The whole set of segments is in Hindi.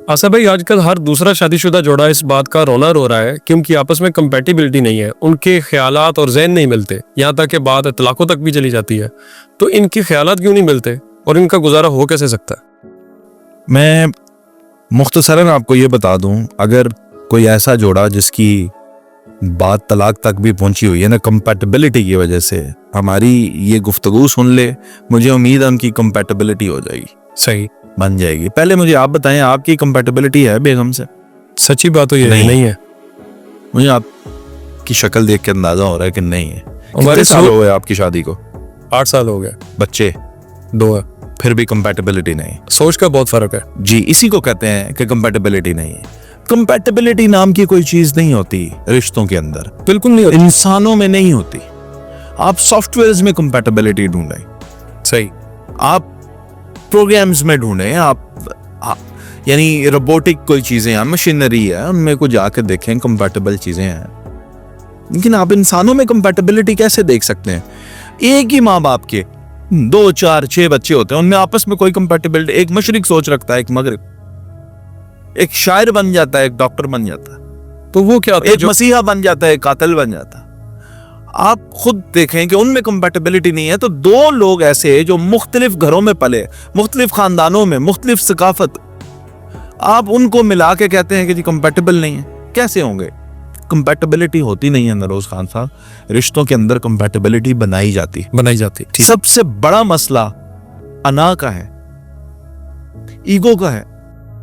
आशा भाई, आजकल हर दूसरा शादीशुदा जोड़ा इस बात का रोना रो रहा है कि उनकी आपस में कंपैटिबिलिटी नहीं है, उनके ख्यालात और ज़हन नहीं मिलते, यहाँ तक कि बात तलाकों तक भी चली जाती है। तो इनके ख्यालात क्यों नहीं मिलते और इनका गुजारा हो कैसे सकता है? मैं मुख्तसरन आपको ये बता दूं, अगर कोई ऐसा जोड़ा जिसकी बात तलाक तक भी पहुंची हुई है ना, कंपैटिबिलिटी की वजह से, हमारी ये गुफ्तगू सुन ले, मुझे उम्मीद है उनकी कंपैटिबिलिटी हो जाएगी, सही बन जाएगी। पहले मुझे आप बताएं, आपकी कंपैटिबिलिटी है बेगम से? सच्ची बात तो ये नहीं है। मुझे आपकी शक्ल देख के अंदाजा हो रहा है कि नहीं है। हमारे कितने साल हो गए आपकी शादी को? 8 साल हो गए। बच्चे 2 है। फिर भी कंपैटिबिलिटी नहीं। सोच का बहुत फर्क है जी, इसी को कहते हैं कि कंपैटिबिलिटी नहीं है। कंपैटिबिलिटी नाम की कोई चीज नहीं होती रिश्तों के अंदर, बिल्कुल नहीं होती। इंसानों में नहीं होती। आप सॉफ्टवेयर्स में कंपैटिबिलिटी ढूंढें, सही, आप प्रोग्राम्स में ढूंढें, आप यानी रोबोटिक कोई चीजें हैं, मशीनरी है, उनमें को जाकर देखें कंपैटिबल चीजें हैं। लेकिन आप इंसानों में कंपैटिबिलिटी कैसे देख सकते हैं? एक ही माँ बाप के 2, 4, 6 बच्चे होते हैं, उनमें आपस में कोई कंपैटिबिलिटी, एक मशरिक सोच रखता है, एक मगरिब, एक शायर बन जाता है, एक डॉक्टर बन जाता है, तो वो क्या होता है? एक मसीहा बन जाता है, एक कातिल बन जाता है। आप खुद देखें कि उनमें कंपैटिबिलिटी नहीं है। तो 2 लोग ऐसे जो मुख्तलिफ घरों में पले, मुख्तलिफ खानदानों में, मुख्तलिफ सकाफत, आप उनको मिला के कहते हैं कि जी कंपैटिबल नहीं है, कैसे होंगे? कंपैटिबिलिटी होती नहीं है नरोज खान साहब। रिश्तों के अंदर कंपैटिबिलिटी बनाई जाती। सबसे बड़ा मसला अना का है, ईगो का है।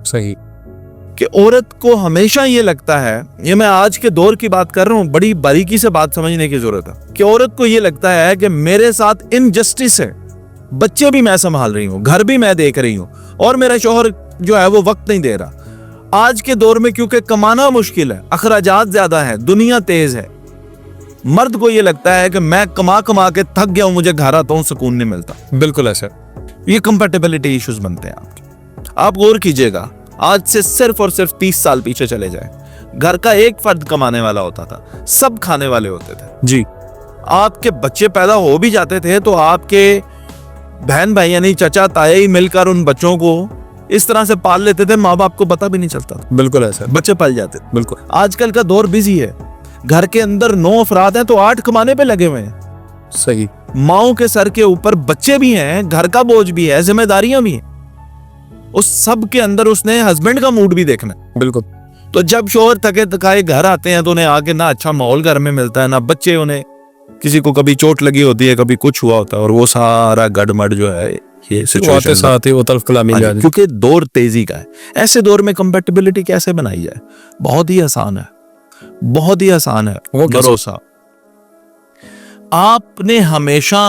सही, कि औरत को हमेशा ये लगता है, ये मैं आज के दौर की बात कर रहा हूं, बड़ी बारीकी से बात समझने की जरूरत है, कि औरत को ये लगता है कि मेरे साथ इनजस्टिस है, बच्चे भी मैं संभाल रही हूं, घर भी मैं देख रही हूं, और मेरा शौहर जो है वो वक्त नहीं दे रहा। आज के दौर में क्योंकि कमाना मुश्किल है, अखराजात ज्यादा है, दुनिया तेज है, मर्द को ये लगता है कि मैं कमा कमा के थक गया हूं, मुझे घर आता हूं, सुकून नहीं मिलता। बिल्कुल ऐसा। ये कंपैटिबिलिटी इश्यूज बनते हैं आपके। आप गौर कीजिएगा, आज से सिर्फ और सिर्फ 30 साल पीछे चले जाएं, घर का एक फर्द कमाने वाला होता था, सब खाने वाले होते थे। जी, आपके बच्चे पैदा हो भी जाते थे तो आपके बहन भाई यानी चचा ताई मिलकर उन बच्चों को इस तरह से पाल लेते थे, माँ बाप को पता भी नहीं चलता था, बिल्कुल ऐसा। बच्चे पल जाते थे। बिल्कुल। आजकल का दौर बिजी है, घर के अंदर 9 अफराद हैं तो 8 कमाने पे लगे हुए हैं। सही, माओ के सर के ऊपर बच्चे भी हैं, घर का बोझ भी है, जिम्मेदारियां भी हैं। उस सब के अंदर उसने हस्बैंड का मूड भी देखना है। बिल्कुल। तो जब शोहर थके थकाए घर आते हैं तो उन्हें आके ना अच्छा माहौल घर में मिलता है, ना बच्चे, उन्हें किसी को कभी चोट लगी होती है, कभी कुछ हुआ होता है, और वो सारा गड़मड़ जो है ये सिचुएशन साथ ही वो तल्फ कलामी आ जाती है। क्योंकि दौर तेजी का है। ऐसे दौर में कंपैटिबिलिटी कैसे बनाई जाए? बहुत ही आसान है, बहुत ही आसान है। वो भरोसा। आपने हमेशा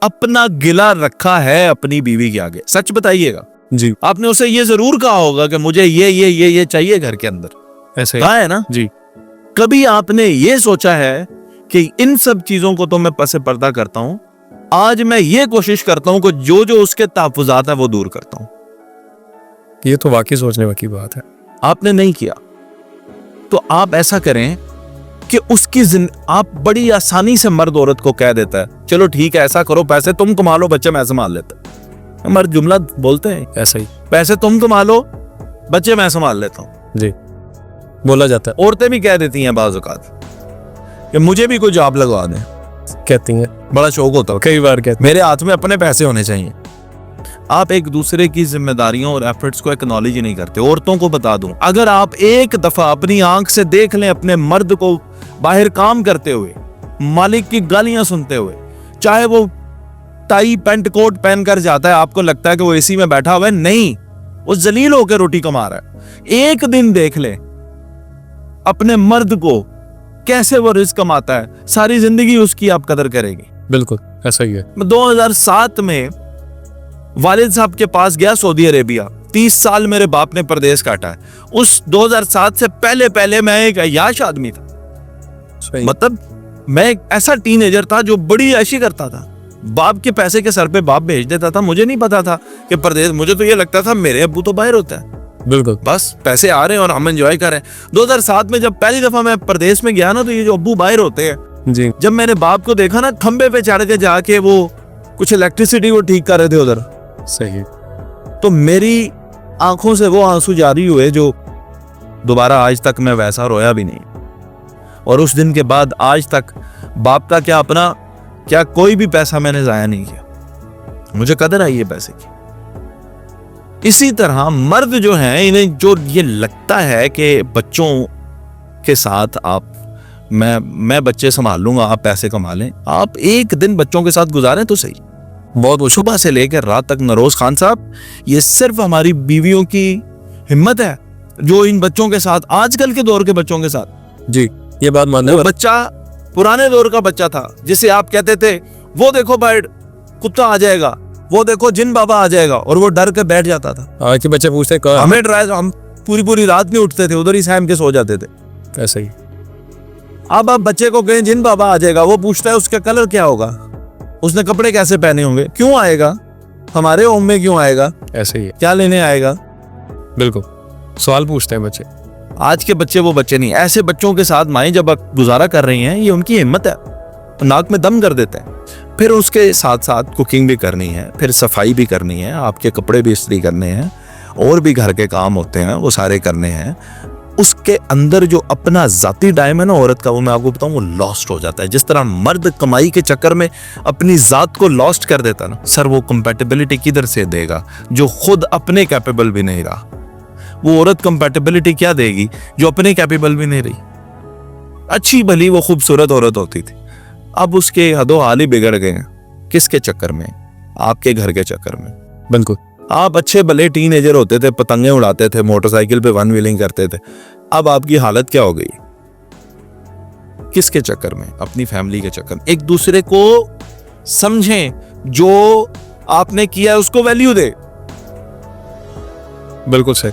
अपना गिला रखा है अपनी बीवी के आगे, सच बताइएगा। जी, आपने उसे ये जरूर कहा होगा कि मुझे ये चाहिए घर के अंदर, ऐसे कहा है ना जी। कभी आपने ये सोचा है कि इन सब चीजों को तो मैं पसे पर्दा करता हूं, आज मैं ये कोशिश करता हूं कि जो जो उसके तहफ्फुज़ात है वो दूर करता हूं? ये तो वाकई सोचने वाली बात है। आपने नहीं किया। तो आप ऐसा करें कि उसकी आप बड़ी आसानी से मर्द औरत को कह देता है, चलो ठीक है ऐसा करो, पैसे तुम कमा लो, बच्चे मैं संभाल लेता। मर्द जुमला बोलते हैं ऐसा ही, पैसे तुम कमा लो, बच्चे मैं संभाल लेता हूं। जी, बोला जाता है। औरतें भी कह देती हैं बाज़ औक़ात कि मुझे भी कोई जॉब लगवा दें, कहती हैं, बड़ा शौक होता है, कई बार कहती मेरे हाथ में अपने पैसे होने चाहिए। आप एक दूसरे की जिम्मेदारियों और एफर्ट्स को एक्नॉलेज ही नहीं करते। औरतों को बता दूं, अगर आप एक दफा अपनी आंख से देख लें अपने मर्द को बाहर काम करते हुए, मालिक की गालियां सुनते हुए, चाहे वो टाई पैंट कोट पहनकर जाता है, आपको लगता है कि वो एसी में बैठा हुआ है, नहीं, वो जलील होकर रोटी कमा रहा है। एक दिन देख ले अपने मर्द को कैसे वो रिस्क कमाता है, सारी जिंदगी उसकी आप कदर करेंगे। बिल्कुल ऐसा ही है। 2007 में वालिद साहब के पास गया सऊदी अरेबिया, 30 साल मेरे बाप ने परदेश काटा है। उस 2007 से पहले मैं एक अय्याश आदमी था। मतलब मैं एक ऐसा टीनेजर था जो बड़ी ऐशी करता था, बाप के पैसे के सर पे बाप भेज देता था। मुझे नहीं पता था कि परदेश, मुझे तो ये लगता था मेरे अब्बू तो बाहर होता है, बिल्कुल, बस पैसे आ रहे हैं और हम एंजॉय कर रहे हैं। 2007 में जब पहली दफा मैं परदेश में गया ना, तो ये जो अब्बू बाहर होते हैं जी, जब मैंने बाप को देखा ना, खंबे पे चढ़ के जाके वो कुछ इलेक्ट्रिसिटी वो ठीक कर रहे थे उधर, सही, तो मेरी आंखों से वो आंसू जारी हुए जो दोबारा आज तक मैं वैसा रोया भी नहीं। और उस दिन के बाद आज तक बाप का क्या अपना क्या कोई भी पैसा मैंने जाया नहीं किया, मुझे कदर आई है पैसे की। इसी तरह मर्द जो हैं, इन्हें जो ये लगता है कि बच्चों के साथ आप मैं बच्चे संभाल लूंगा, आप पैसे कमा लें, आप एक दिन बच्चों के साथ गुजारें तो सही। बहुत वो सुबह से लेकर रात तक नरोज खान साहब, ये सिर्फ हमारी बीवियों की हिम्मत है जो इन बच्चों के साथ, आजकल के दौर के बच्चों के साथ, जी ये बात मानने वो बच्चा पुराने दौर का बच्चा था जिसे आप कहते थे वो देखो बर्ड, कुत्ता आ जाएगा, वो देखो जिन बाबा आ जाएगा, और वो डर के बैठ जाता था। आज के बच्चे पूछते हैं हमें डराया, हम पूरी पूरी रात नहीं उठते थे, उधर ही सहम के सो जाते थे। ऐसे ही अब आप बच्चे को कहें जिन बाबा आ जाएगा, वो पूछता है उसका कलर क्या होगा, उसने कपड़े कैसे पहने होंगे, क्यों आएगा, हमारे होम में क्यों आएगा, ऐसे ही है, क्या लेने आएगा। बिल्कुल सवाल पूछते हैं बच्चे। आज के बच्चे वो बच्चे नहीं। ऐसे बच्चों के साथ माएं जब गुजारा कर रही हैं, ये उनकी हिम्मत है, नाक में दम कर देते हैं। फिर उसके साथ साथ कुकिंग भी करनी है, फिर सफाई भी करनी है, आपके कपड़े भी इस्त्री करने हैं, और भी घर के काम होते हैं वो सारे करने हैं। उसके अंदर जो अपना जाती टाइम है ना औरत का, वो मैं आपको बताऊं, वो लॉस्ट हो जाता है। जिस तरह मर्द कमाई के चक्कर में अपनी जात को लॉस्ट कर देता ना, सर वो कंपैटिबिलिटी किधर से देगा जो खुद अपने कैपेबल भी नहीं रहा। वो औरत कंपैटिबिलिटी क्या देगी जो अपने कैपेबल भी नहीं रही। अच्छी भली वो खूबसूरत औरत होती थी, अब उसके हदो हाल ही बिगड़ गए हैं। किसके चक्कर में? आपके घर के चक्कर में। बिल्कुल। आप अच्छे भले टीनेजर होते थे, पतंगे उड़ाते थे, मोटरसाइकिल पे वन व्हीलिंग करते थे, अब आपकी हालत क्या हो गई? किसके चक्कर में? अपनी फैमिली के चक्कर में। एक दूसरे को समझें, जो आपने किया है उसको वैल्यू दे। बिल्कुल सही।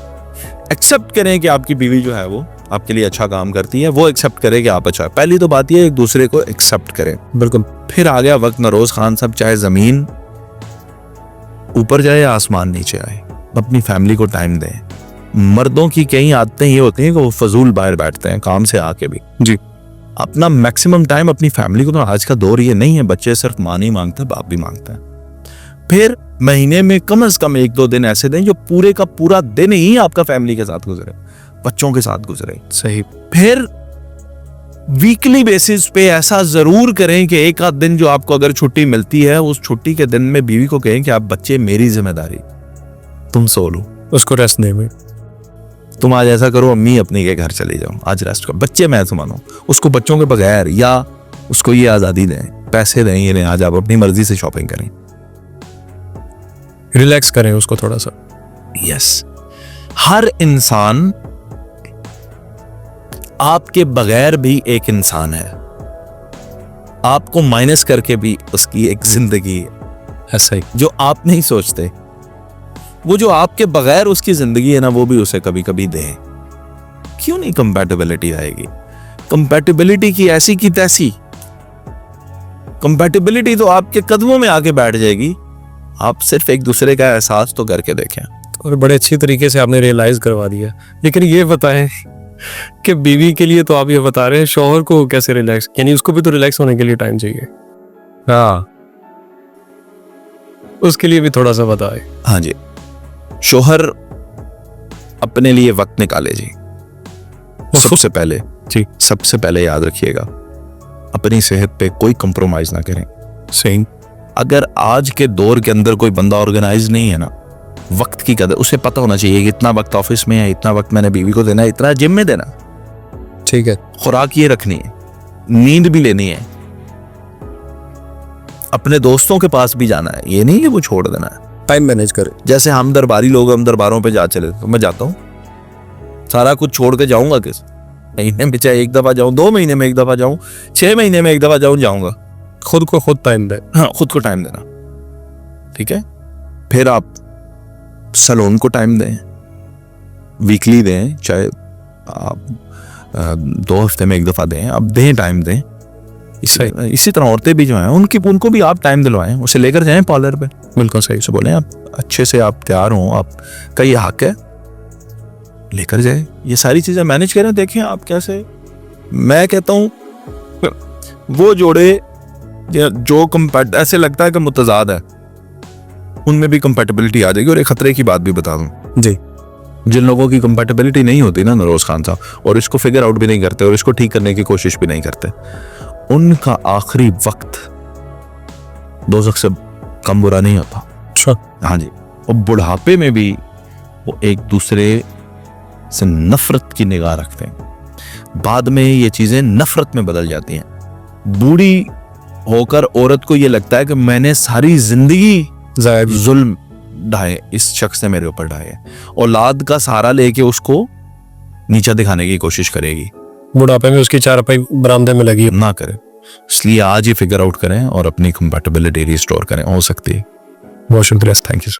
एक्सेप्ट करें कि आपकी बीवी जो है वो आपके लिए अच्छा काम करती है, वो एक्सेप्ट करे कि आप अच्छा। पहली तो बात ये एक दूसरे को एक्सेप्ट करें। बिल्कुल। फिर आ गया वक्त नरोज खान साहब, चाहे जमीन ऊपर जाए या आसमान नीचे आए, अपनी फैमिली को टाइम दें। मर्दों की कई आदतें ये होती हैं कि वो फजूल बाहर बैठते हैं काम से आके भी। जी। अपना मैक्सिमम टाइम अपनी फैमिली को। तो आज का दौर ये नहीं है, बच्चे सिर्फ माँ नहीं मांगते, बाप भी मांगता है। फिर महीने में कम से कम 1-2 दिन ऐसे दें जो पूरे का पूरा दिन ही आपका फैमिली के साथ गुजरे, बच्चों के साथ गुजरे। सही। फिर वीकली बेसिस पे ऐसा जरूर करें कि एक आध दिन जो आपको अगर छुट्टी मिलती है, उस छुट्टी के दिन में बीवी को कहें कि आप बच्चे मेरी जिम्मेदारी, तुम सो लो, उसको रेस्ट नहीं में। तुम आज ऐसा करो, अम्मी अपने के घर चली जाओ, आज रेस्ट करो, बच्चे मैं संभालूं। उसको बच्चों के बगैर, या उसको ये आजादी दें, पैसे दें, ये नहीं आज आप अपनी मर्जी से शॉपिंग करें, रिलैक्स करें उसको थोड़ा सा। यस। हर इंसान आपके बगैर भी एक इंसान है, आपको माइनस करके भी उसकी एक जिंदगी है। ऐसा ही। जो आप नहीं सोचते, वो जो आपके बगैर उसकी जिंदगी है ना, वो भी उसे कभी कभी दे। क्यों नहीं कंपैटिबिलिटी आएगी? कंपैटिबिलिटी की ऐसी की तैसी कंपैटिबिलिटी तो आपके कदमों में आके बैठ जाएगी। आप सिर्फ एक दूसरे का एहसास तो करके देखें। और बड़े अच्छी तरीके से आपने रियलाइज करवा दिया। लेकिन ये बताएं कि बीवी के लिए तो आप ये बता रहे हैं, शौहर को कैसे रिलैक्स, यानी उसको भी तो रिलैक्स होने के लिए टाइम चाहिए। हाँ, उसके लिए भी थोड़ा सा बताएं। हाँ जी, शौहर अपने लिए वक्त निकाले जी। सबसे पहले जी, सबसे पहले याद रखिएगा, अपनी सेहत पे कोई कंप्रोमाइज ना करें। सही। अगर आज के दौर के अंदर कोई बंदा ऑर्गेनाइज नहीं है ना, वक्त की कदर उसे पता होना चाहिए कि इतना वक्त ऑफिस में है, इतना वक्त मैंने बीवी को देना है, इतना जिम में देना, ठीक है, खुराक ये रखनी है, नींद भी लेनी है, अपने दोस्तों के पास भी जाना है, ये नहीं कि वो छोड़ देना है। टाइम मैनेज करें। जैसे हम दरबारी लोग, हम दरबारों पे जा चले, तो मैं जाता हूँ, सारा कुछ छोड़ के जाऊंगा किस महीने में, चाहे 1 दफा जाऊं, 2 महीने में 1 दफा जाऊं, 6 महीने में 1 दफा जाऊंगा। खुद को खुद टाइम दें। हाँ, खुद को टाइम देना, ठीक है। फिर आप सैलून को टाइम दें, वीकली दें, चाहे आप 2 हफ्ते में 1 दफा दें, अब दें, टाइम दें। इसी तरह औरतें भी जो हैं उनको भी आप टाइम दिलवाएं, उसे लेकर जाएं पार्लर पे। बिल्कुल सही से बोलें आप अच्छे से आप तैयार हों, आपका ये हक है, लेकर जाए, ये सारी चीजें मैनेज करें। देखें आप कैसे, मैं कहता हूं वो जोड़े जो ऐसे लगता है कि मुतजाद है, उनमें भी कंपैटिबिलिटी आ जाएगी। और एक खतरे की बात भी बता दूं जी, जिन लोगों की कंपैटिबिलिटी नहीं होती ना नरोज खान साहब, और इसको फिगर आउट भी नहीं करते और इसको ठीक करने की कोशिश भी नहीं करते, उनका आखिरी वक्त दोज़ख से कम बुरा नहीं होता। अच्छा। हाँ जी, और बुढ़ापे में भी वो एक दूसरे से नफरत की निगाह रखते हैं। बाद में ये चीजें नफरत में बदल जाती हैं। बूढ़ी होकर औरत को ये लगता है कि मैंने सारी जिंदगी जुल्म ढाए, इस शख्स ने मेरे ऊपर ढाए, औलाद का सहारा लेके उसको नीचा दिखाने की कोशिश करेगी। बुढ़ापे में उसकी चारपाई बरामदे में लगी। ना करे, इसलिए आज ही फिगर आउट करें और अपनी कंपैटिबिलिटी रिस्टोर करें, हो सकती है। बहुत शुक्रिया। Thank you.